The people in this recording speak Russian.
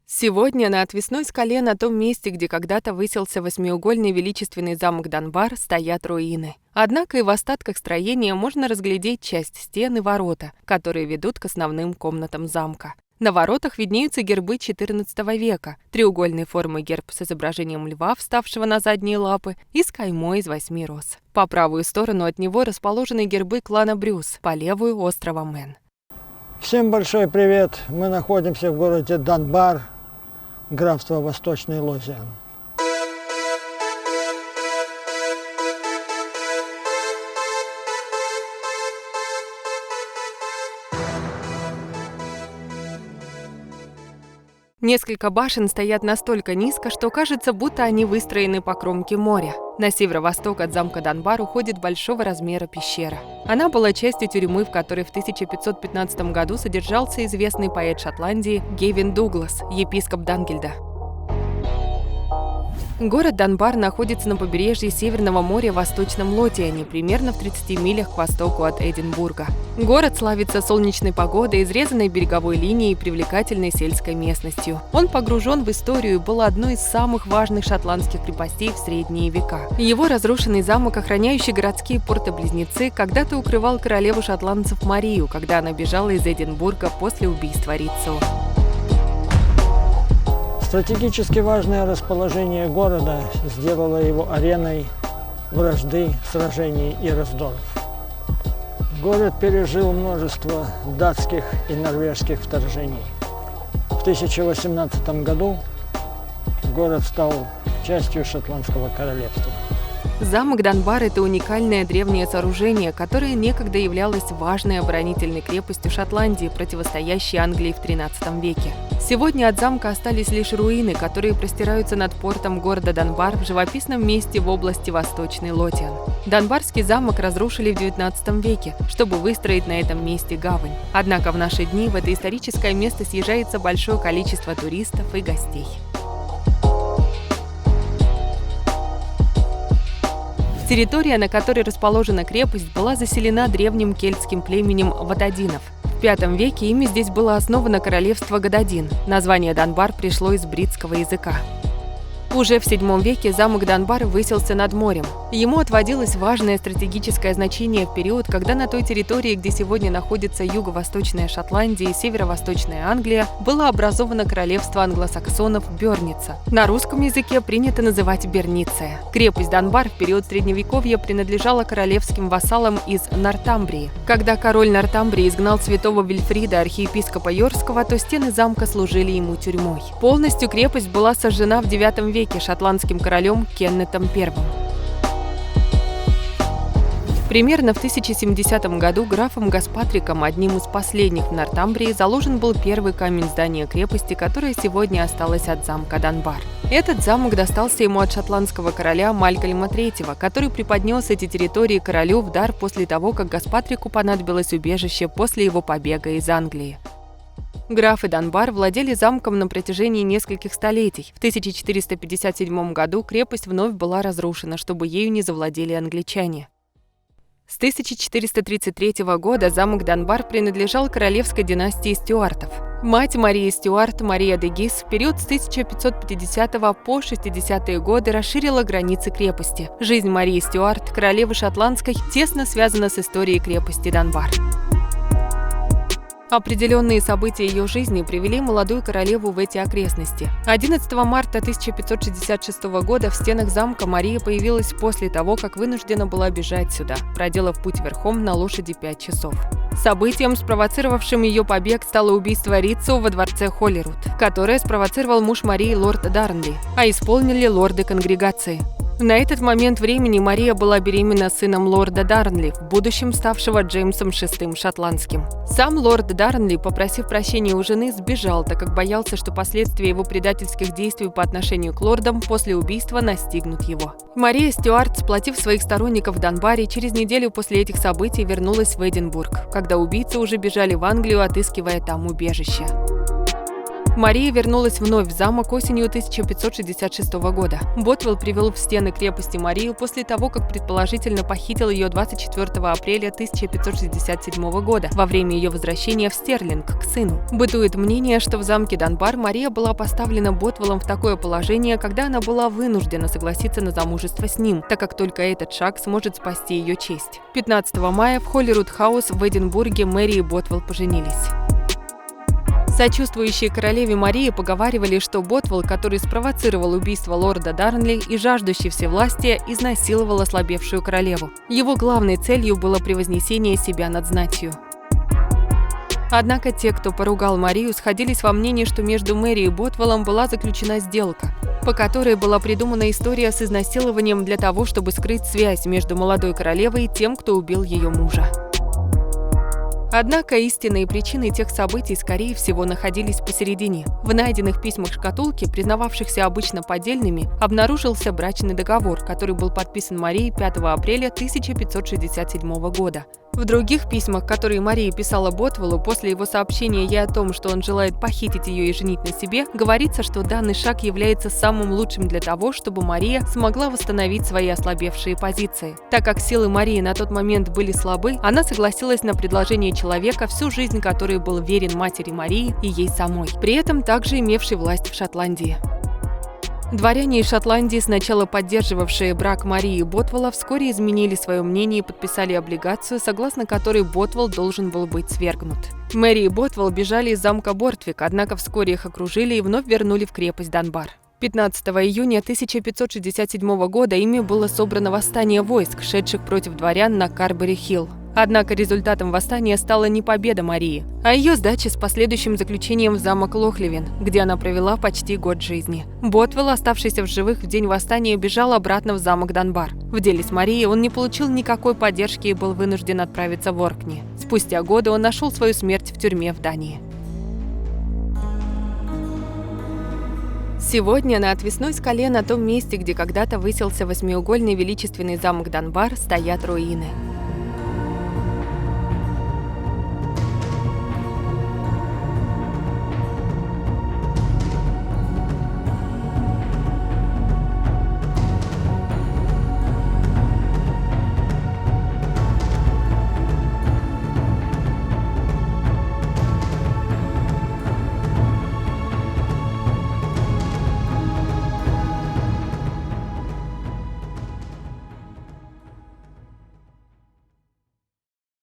Сегодня на отвесной скале на том месте, где когда-то высился восьмиугольный величественный замок Данбар, стоят руины. Однако и в остатках строения можно разглядеть часть стен и ворота, которые ведут к основным комнатам замка. На воротах виднеются гербы XIV века, треугольной формы герб с изображением льва, вставшего на задние лапы, и с каймой из 8 роз. По правую сторону от него расположены гербы клана Брюс, по левую — острова Мэн. Всем большой привет! Мы находимся в городе Данбар, графство Восточный Лотиан. Несколько башен стоят настолько низко, что кажется, будто они выстроены по кромке моря. На северо-восток от замка Данбар уходит большого размера пещера. Она была частью тюрьмы, в которой в 1515 году содержался известный поэт Шотландии Гевин Дуглас, епископ Дангельда. Город Данбар находится на побережье Северного моря в Восточном Лотиане, примерно в 30 милях к востоку от Эдинбурга. Город славится солнечной погодой, изрезанной береговой линией и привлекательной сельской местностью. Он погружен в историю и был одной из самых важных шотландских крепостей в средние века. Его разрушенный замок, охраняющий городские порты-близнецы, когда-то укрывал королеву шотландцев Марию, когда она бежала из Эдинбурга после убийства Риццо. Стратегически важное расположение города сделало его ареной вражды, сражений и раздоров. Город пережил множество датских и норвежских вторжений. В 1018 году город стал частью Шотландского королевства. Замок Данбар – это уникальное древнее сооружение, которое некогда являлось важной оборонительной крепостью Шотландии, противостоящей Англии в XIII веке. Сегодня от замка остались лишь руины, которые простираются над портом города Данбар в живописном месте в области Восточный Лотиан. Данбарский замок разрушили в XIX веке, чтобы выстроить на этом месте гавань. Однако в наши дни в это историческое место съезжается большое количество туристов и гостей. Территория, на которой расположена крепость, была заселена древним кельтским племенем Ватадинов. В V веке ими здесь было основано королевство Гададин. Название Данбар пришло из бритского языка. Уже в VII веке замок Данбар высился над морем. Ему отводилось важное стратегическое значение в период, когда на той территории, где сегодня находится юго-восточная Шотландия и северо-восточная Англия, было образовано королевство англосаксонов Бёрница. На русском языке принято называть Берниция. Крепость Данбар в период Средневековья принадлежала королевским вассалам из Нортамбрии. Когда король Нортамбрии изгнал святого Вильфрида, архиепископа Йоркского, то стены замка служили ему тюрьмой. Полностью крепость была сожжена в IX веке шотландским королем Кеннетом I. Примерно в 1070 году графом Гаспатриком, одним из последних в Нортамбрии, заложен был первый камень здания крепости, которая сегодня осталась от замка Данбар. Этот замок достался ему от шотландского короля Малькольма III, который преподнес эти территории королю в дар после того, как Гаспатрику понадобилось убежище после его побега из Англии. Графы Данбар владели замком на протяжении нескольких столетий. В 1457 году крепость вновь была разрушена, чтобы ею не завладели англичане. С 1433 года замок Данбар принадлежал королевской династии Стюартов. Мать Марии Стюарт, Мария де Гис, в период с 1550 по 60-е годы расширила границы крепости. Жизнь Марии Стюарт, королевы шотландской, тесно связана с историей крепости Данбар. Определенные события ее жизни привели молодую королеву в эти окрестности. 11 марта 1566 года в стенах замка Мария появилась после того, как вынуждена была бежать сюда, проделав путь верхом на лошади 5 часов. Событием, спровоцировавшим ее побег, стало убийство Риццо во дворце Холлирут, которое спровоцировал муж Марии лорд Дарнли, а исполнили лорды конгрегации. На этот момент времени Мария была беременна сыном лорда Дарнли, в будущем ставшего Джеймсом VI шотландским. Сам лорд Дарнли, попросив прощения у жены, сбежал, так как боялся, что последствия его предательских действий по отношению к лордам после убийства настигнут его. Мария Стюарт, сплотив своих сторонников в Данбаре, через неделю после этих событий вернулась в Эдинбург, когда убийцы уже бежали в Англию, отыскивая там убежище. Мария вернулась вновь в замок осенью 1566 года. Ботвелл привел в стены крепости Марию после того, как предположительно похитил ее 24 апреля 1567 года во время ее возвращения в Стерлинг к сыну. Бытует мнение, что в замке Данбар Мария была поставлена Ботвеллом в такое положение, когда она была вынуждена согласиться на замужество с ним, так как только этот шаг сможет спасти ее честь. 15 мая в Холлируд-хаус в Эдинбурге Мэри и Ботвелл поженились. Сочувствующие королеве Марии поговаривали, что Ботвелл, который спровоцировал убийство лорда Дарнли и жаждущий всевластия, изнасиловал ослабевшую королеву. Его главной целью было превознесение себя над знатью. Однако те, кто поругал Марию, сходились во мнении, что между Мэри и Ботвеллом была заключена сделка, по которой была придумана история с изнасилованием для того, чтобы скрыть связь между молодой королевой и тем, кто убил ее мужа. Однако истинные причины тех событий, скорее всего, находились посередине. В найденных письмах шкатулки, признававшихся обычно поддельными, обнаружился брачный договор, который был подписан Марией 5 апреля 1567 года. В других письмах, которые Мария писала Ботвеллу после его сообщения ей о том, что он желает похитить ее и женить на себе, говорится, что данный шаг является самым лучшим для того, чтобы Мария смогла восстановить свои ослабевшие позиции. Так как силы Марии на тот момент были слабы, она согласилась на предложение человека, всю жизнь который был верен матери Марии и ей самой, при этом также имевшей власть в Шотландии. Дворяне из Шотландии, сначала поддерживавшие брак Марии и Ботвелла, вскоре изменили свое мнение и подписали облигацию, согласно которой Ботвелл должен был быть свергнут. Мэри и Ботвелл бежали из замка Бортвик, однако вскоре их окружили и вновь вернули в крепость Данбар. 15 июня 1567 года ими было собрано восстание войск, шедших против дворян на Карбери-Хилл. Однако результатом восстания стала не победа Марии, а ее сдача с последующим заключением в замок Лохлевин, где она провела почти год жизни. Ботвелл, оставшийся в живых в день восстания, бежал обратно в замок Данбар. В деле с Марией он не получил никакой поддержки и был вынужден отправиться в Оркни. Спустя годы он нашел свою смерть в тюрьме в Дании. Сегодня на отвесной скале на том месте, где когда-то высился восьмиугольный величественный замок Данбар, стоят руины.